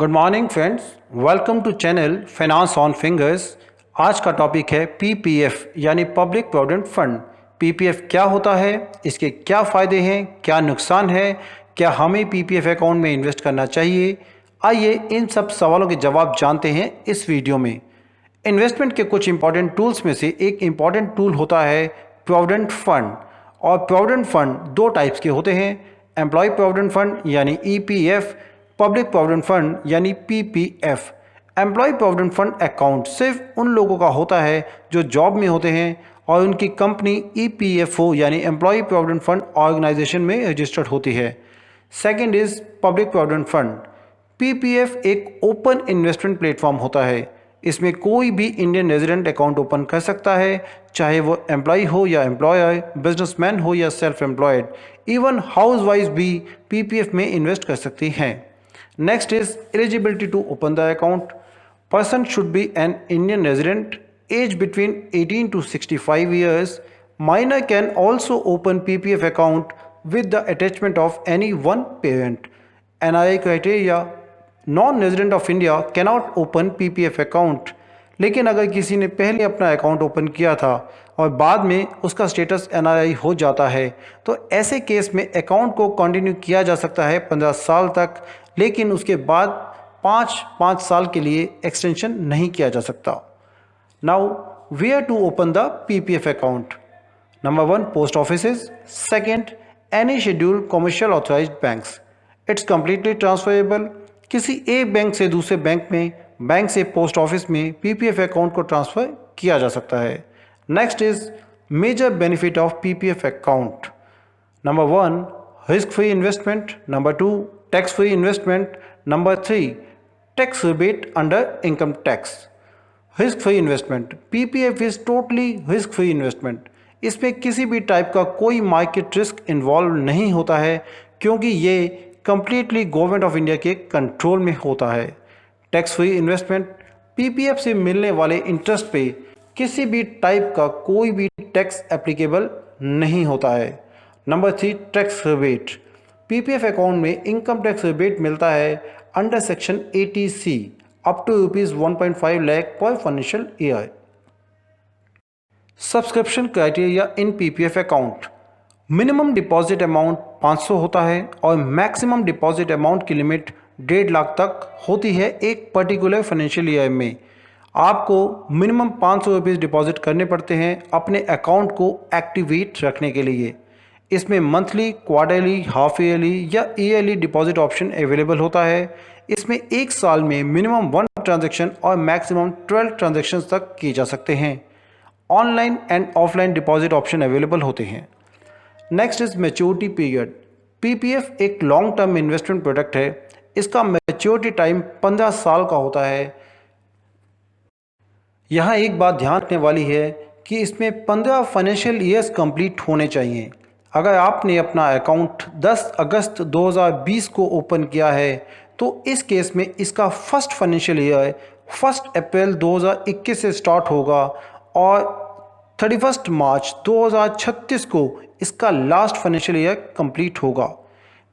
Good morning friends, welcome to channel finance on fingers. आज का topic है PPF यानी पब्लिक प्रोविडेंट फंड। पीपीएफ क्या होता है, इसके क्या फ़ायदे हैं, क्या नुकसान है, क्या हमें पीपीएफ अकाउंट में इन्वेस्ट करना चाहिए। आइए इन सब सवालों के जवाब जानते हैं इस वीडियो में। इन्वेस्टमेंट के कुछ इंपॉर्टेंट टूल्स में से एक इंपॉर्टेंट टूल होता है प्रोविडेंट फंड। और प्रोविडेंट फंड दो टाइप्स के होते हैं, एम्प्लॉय प्रोविडेंट फंड यानी ईपीएफ, पब्लिक प्रोविडेंट फंड यानी PPF. Employ provident fund account सिर्फ उन लोगों का होता है जो जॉब में होते हैं और उनकी कंपनी ईपीएफओ यानी एम्प्लॉय प्रोविडेंट फंड ऑर्गेनाइजेशन में रजिस्टर्ड होती है। Second is public provident fund. PPF एक ओपन इन्वेस्टमेंट प्लेटफॉर्म होता है। इसमें कोई भी इंडियन रेजिडेंट अकाउंट ओपन कर सकता है, चाहे वो एम्प्लॉय हो या एम्प्लॉयर, बिजनेसमैन हो या self employed, even house wife भी पीपीएफ में इन्वेस्ट कर सकती हैं। Next is eligibility to open the account. Person should be an Indian resident, age between 18 to 65 years. Minor can also open PPF account with the attachment of any one parent. NRI criteria: non-resident of India cannot open PPF account. लेकिन अगर किसी ने पहले अपना account open किया था और बाद में उसका स्टेटस एनआरआई हो जाता है तो ऐसे केस में अकाउंट को कंटिन्यू किया जा सकता है 15 साल तक, लेकिन उसके बाद 5 साल के लिए एक्सटेंशन नहीं किया जा सकता। Now where to open the PPF account? Number 1 post offices, second any scheduled commercial authorised banks. It's completely transferable. किसी एक बैंक से दूसरे बैंक में, बैंक से पोस्ट ऑफिस में पीपीएफ अकाउंट को ट्रांसफ़र किया जा सकता है। Next is major benefit of PPF account. Number 1 risk free investment, number 2 tax free investment, number 3 tax rebate under income tax. Risk free investment, PPF is totally risk free investment. इसमें किसी भी type का कोई market risk involve नहीं होता है क्योंकि ये कंप्लीटली गवर्नमेंट ऑफ इंडिया के कंट्रोल में होता है। टैक्स फ्री इन्वेस्टमेंट, पीपीएफ से मिलने वाले इंटरेस्ट पे किसी भी टाइप का कोई भी टैक्स एप्लीकेबल नहीं होता है। Number 3 tax rebate, PPF account में इनकम टैक्स रिबेट मिलता है under section 80C up to ₹1.5 lakh पर financial year. Subscription criteria in PPF account, minimum deposit amount 500 होता है और मैक्सिमम डिपॉजिट अमाउंट की लिमिट 1.5 लाख तक होती है एक पर्टिकुलर फाइनेंशियल ईयर में। आपको मिनिमम 500 रुपीज़ डिपॉजिट करने पड़ते हैं अपने अकाउंट को एक्टिवेट रखने के लिए। इसमें मंथली, क्वार्टरली, हाफ ईयरली या ईयरली डिपॉजिट ऑप्शन अवेलेबल होता है। इसमें एक साल में मिनिमम 1 ट्रांजैक्शन और मैक्सिमम 12 ट्रांजैक्शंस तक किए जा सकते हैं। Online and offline deposit option available होते हैं। Next is maturity period. PPF एक लॉन्ग टर्म इन्वेस्टमेंट प्रोडक्ट है। इसका मैच्योरिटी टाइम 15 साल का होता है। यहाँ एक बात ध्यान रखने वाली है कि इसमें 15 फाइनेंशियल ईयर्स कंप्लीट होने चाहिए। अगर आपने अपना अकाउंट 10 अगस्त 2020 को ओपन किया है तो इस केस में इसका फर्स्ट फाइनेंशियल ईयर 1 अप्रैल 2021 से स्टार्ट होगा और 31 मार्च 2036 को इसका लास्ट फाइनेंशियल ईयर कंप्लीट होगा।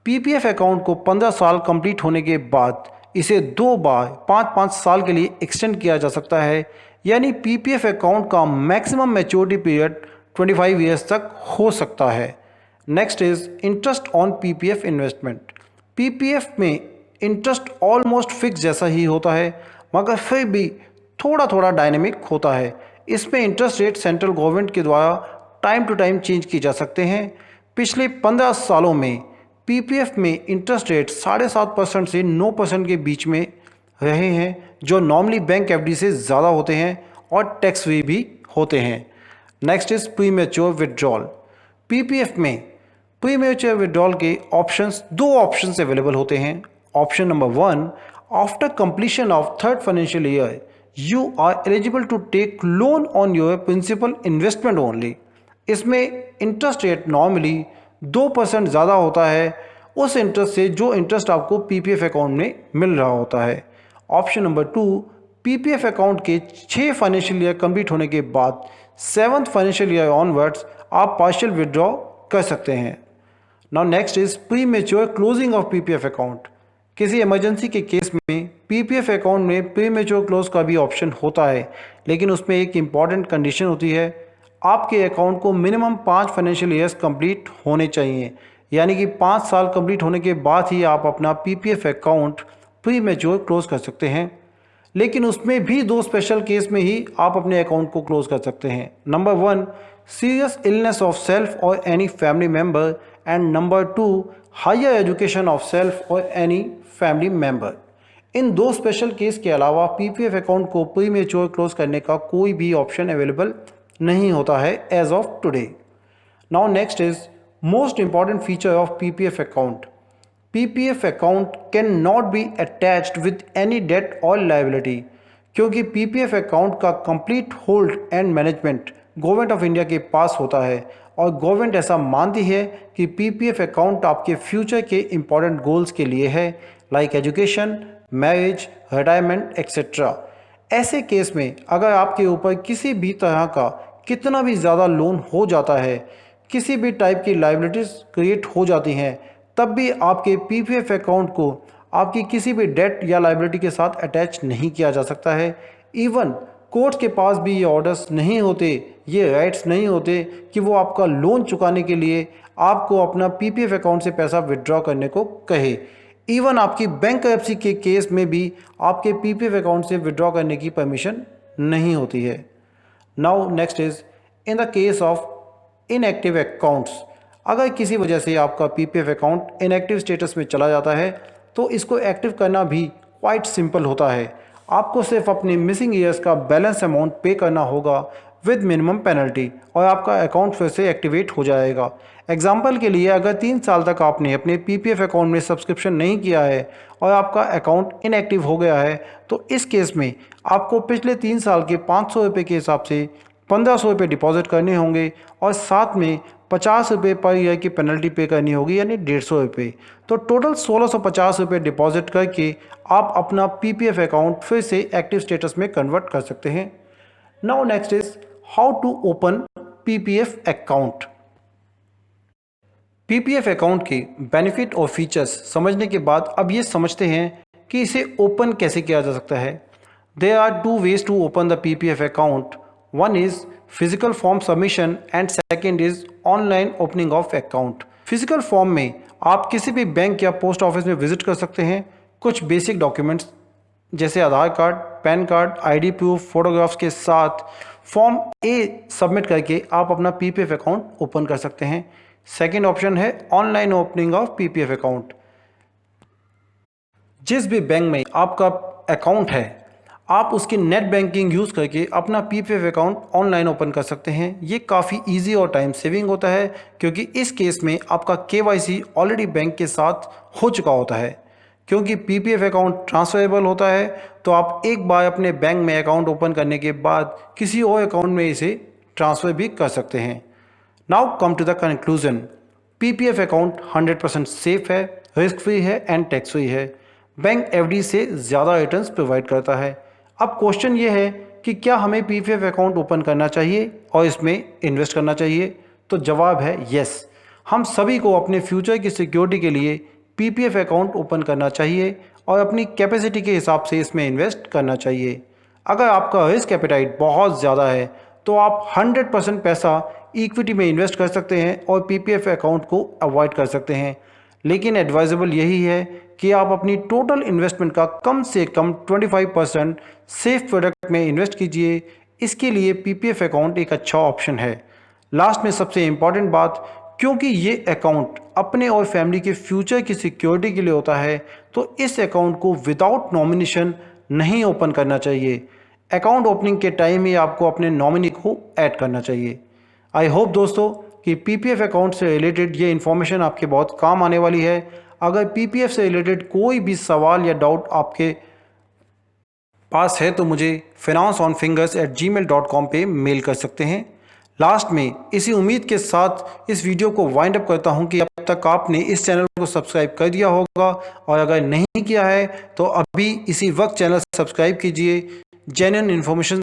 पीपीएफ अकाउंट को 15 साल कंप्लीट होने के बाद इसे 2 बार 5-5 साल के लिए एक्सटेंड किया जा सकता है, यानी पीपीएफ अकाउंट का मैक्सिमम मैच्योरिटी पीरियड 25 ईयर्स तक हो सकता है। Next is interest on PPF investment. PPF में इंटरेस्ट ऑलमोस्ट फिक्स जैसा ही होता है मगर फिर भी थोड़ा थोड़ा डायनेमिक होता है। इसमें इंटरेस्ट रेट सेंट्रल गवर्नमेंट के द्वारा टाइम टू टाइम चेंज किए जा सकते हैं। पिछले 15 सालों में पीपीएफ में इंटरेस्ट रेट 7.5% से 9% के बीच में रहे हैं, जो नॉर्मली बैंक एफडी से ज़्यादा होते हैं और टैक्स फ्री भी होते हैं। Next is premature withdrawal. PPF में प्रीमेच्योर विड्रॉल के दो ऑप्शंस अवेलेबल होते हैं। Option number 1, after completion of 3rd financial year you are eligible to take loan on your principal investment only. इसमें इंटरेस्ट रेट नॉर्मली 2% ज़्यादा होता है उस इंटरेस्ट से जो इंटरेस्ट आपको पीपीएफ अकाउंट में मिल रहा होता है। ऑप्शन नंबर 2, पीपीएफ अकाउंट के 6 फाइनेंशियल ईयर कंप्लीट होने के बाद 7th फाइनेंशियल ईयर ऑनवर्ड्स आप पार्शियल विड्रॉ कर सकते हैं। Now next is pre mature closing of PPF account. किसी इमरजेंसी के केस में पीपीएफ अकाउंट में प्रीमेच्योर क्लोज का भी ऑप्शन होता है, लेकिन उसमें एक इम्पॉर्टेंट कंडीशन होती है। आपके अकाउंट को मिनिमम 5 फाइनेंशियल ईयर्स कंप्लीट होने चाहिए, यानी कि 5 साल कंप्लीट होने के बाद ही आप अपना पीपीएफ अकाउंट प्रीमेच्योर क्लोज कर सकते हैं। लेकिन उसमें भी 2 स्पेशल केस में ही आप अपने अकाउंट को क्लोज कर सकते हैं। Number 1, serious illness of self और any family member, and number 2, higher education of self और एनी फैमिली मेम्बर। इन 2 स्पेशल केस के अलावा पीपीएफ अकाउंट को प्रीमेच्योर क्लोज करने का कोई भी ऑप्शन अवेलेबल नहीं होता है as of today. Now next is most important feature of PPF account. PPF account can not be attached with any debt और लायबिलिटी, क्योंकि पीपीएफ अकाउंट का complete hold and management government of India के पास होता है और government ऐसा मानती है कि पीपीएफ अकाउंट आपके फ्यूचर के इंपॉर्टेंट गोल्स के लिए है, like education, marriage, retirement etcetera. ऐसे केस में अगर आपके ऊपर किसी भी तरह का कितना भी ज़्यादा लोन हो जाता है, किसी भी टाइप की लायबिलिटीज़ क्रिएट हो जाती हैं, तब भी आपके पीपीएफ अकाउंट को आपकी किसी भी डेट या लायबिलिटी के साथ अटैच नहीं किया जा सकता है। इवन कोर्ट के पास भी ये ऑर्डर्स नहीं होते, ये राइट्स नहीं होते कि वो आपका लोन चुकाने के लिए आपको अपना पीपीएफ अकाउंट से पैसा विड्रॉ करने को कहे। इवन आपकी बैंकरप्सी के केस में भी आपके पीपीएफ अकाउंट से विड्रॉ करने की परमिशन नहीं होती है। Now next is in the case of inactive accounts. अगर किसी वजह से आपका पीपीएफ अकाउंट इनएक्टिव स्टेटस में चला जाता है तो इसको एक्टिव करना भी क्वाइट सिंपल होता है। आपको सिर्फ अपने मिसिंग ईयर्स का बैलेंस अमाउंट पे करना होगा विद मिनिमम पेनल्टी और आपका अकाउंट फिर से एक्टिवेट हो जाएगा। एग्जाम्पल के लिए अगर 3 साल तक आपने अपने पीपीएफ अकाउंट में सब्सक्रिप्शन नहीं किया है और आपका अकाउंट इनएक्टिव हो गया है, तो इस केस में आपको पिछले 3 साल के 500 रुपये के हिसाब से 1500 रुपये डिपॉजिट करने होंगे और साथ में 50 रुपये पर ईयर की पेनल्टी पे करनी होगी, यानी 150 रुपये। तो टोटल 1650 रुपये डिपॉजिट करके आप अपना पीपीएफ अकाउंट फिर से एक्टिव स्टेटस में कन्वर्ट कर सकते हैं। Now next is how to open PPF account. PPF account के बेनिफिट और फीचर्स समझने के बाद अब ये समझते हैं कि इसे ओपन कैसे किया जा सकता है। There are 2 ways to open the PPF account. One is physical form submission and second is online opening of account. Physical form में आप किसी भी बैंक या पोस्ट ऑफिस में विजिट कर सकते हैं। कुछ बेसिक डॉक्यूमेंट्स जैसे Aadhaar card, PAN card, ID proof, photographs के साथ फॉर्म ए सबमिट करके आप अपना पीपीएफ अकाउंट ओपन कर सकते हैं। सेकेंड ऑप्शन है online opening of PPF account. जिस भी बैंक में आपका अकाउंट है आप उसकी नेट बैंकिंग यूज़ करके अपना पीपीएफ अकाउंट ऑनलाइन ओपन कर सकते हैं। ये काफ़ी इजी और टाइम सेविंग होता है, क्योंकि इस केस में आपका केवाईसी ऑलरेडी बैंक के साथ हो चुका होता है। क्योंकि पीपीएफ अकाउंट ट्रांसफरेबल होता है, तो आप एक बार अपने बैंक में अकाउंट ओपन करने के बाद किसी और अकाउंट में इसे ट्रांसफ़र भी कर सकते हैं। Now come to the conclusion. PPF account 100% safe है, रिस्क फ्री है एंड टैक्स फ्री है। बैंक एफडी से ज़्यादा रिटर्न्स प्रोवाइड करता है। अब क्वेश्चन ये है कि क्या हमें पीपीएफ अकाउंट ओपन करना चाहिए और इसमें इन्वेस्ट करना चाहिए? तो जवाब है यस। हम सभी को अपने फ्यूचर की सिक्योरिटी के लिए पीपीएफ अकाउंट ओपन करना चाहिए और अपनी कैपेसिटी के हिसाब से इसमें इन्वेस्ट करना चाहिए। अगर आपका रिस्क एपेटाइट बहुत ज़्यादा है तो आप 100% पैसा इक्विटी में इन्वेस्ट कर सकते हैं और पीपीएफ अकाउंट को अवॉइड कर सकते हैं। लेकिन एडवाइजेबल यही है कि आप अपनी टोटल इन्वेस्टमेंट का कम से कम 25% सेफ प्रोडक्ट में इन्वेस्ट कीजिए। इसके लिए पीपीएफ अकाउंट एक अच्छा ऑप्शन है। लास्ट में सबसे इम्पॉर्टेंट बात, क्योंकि ये अकाउंट अपने और फैमिली के फ्यूचर की सिक्योरिटी के लिए होता है, तो इस अकाउंट को विदाउट नॉमिनेशन नहीं ओपन करना चाहिए। अकाउंट ओपनिंग के टाइम ही आपको अपने नॉमिनी को ऐड करना चाहिए। आई होप दोस्तों कि पीपीएफ अकाउंट से रिलेटेड ये इन्फॉर्मेशन आपके बहुत काम आने वाली है। अगर पीपीएफ से रिलेटेड कोई भी सवाल या डाउट आपके पास है तो मुझे financeonfingers@gmail.com पे मेल कर सकते हैं। लास्ट में इसी उम्मीद के साथ इस वीडियो को वाइंड अप करता हूं कि अब तक आपने इस चैनल को सब्सक्राइब कर दिया होगा और अगर नहीं किया है तो अभी इसी वक्त चैनल सब्सक्राइब कीजिए। जेन्युइन इन्फॉर्मेशन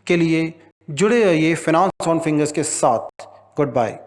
के लिए जुड़े रहिए फाइनेंस ऑन फिंगर्स के साथ। Good bye.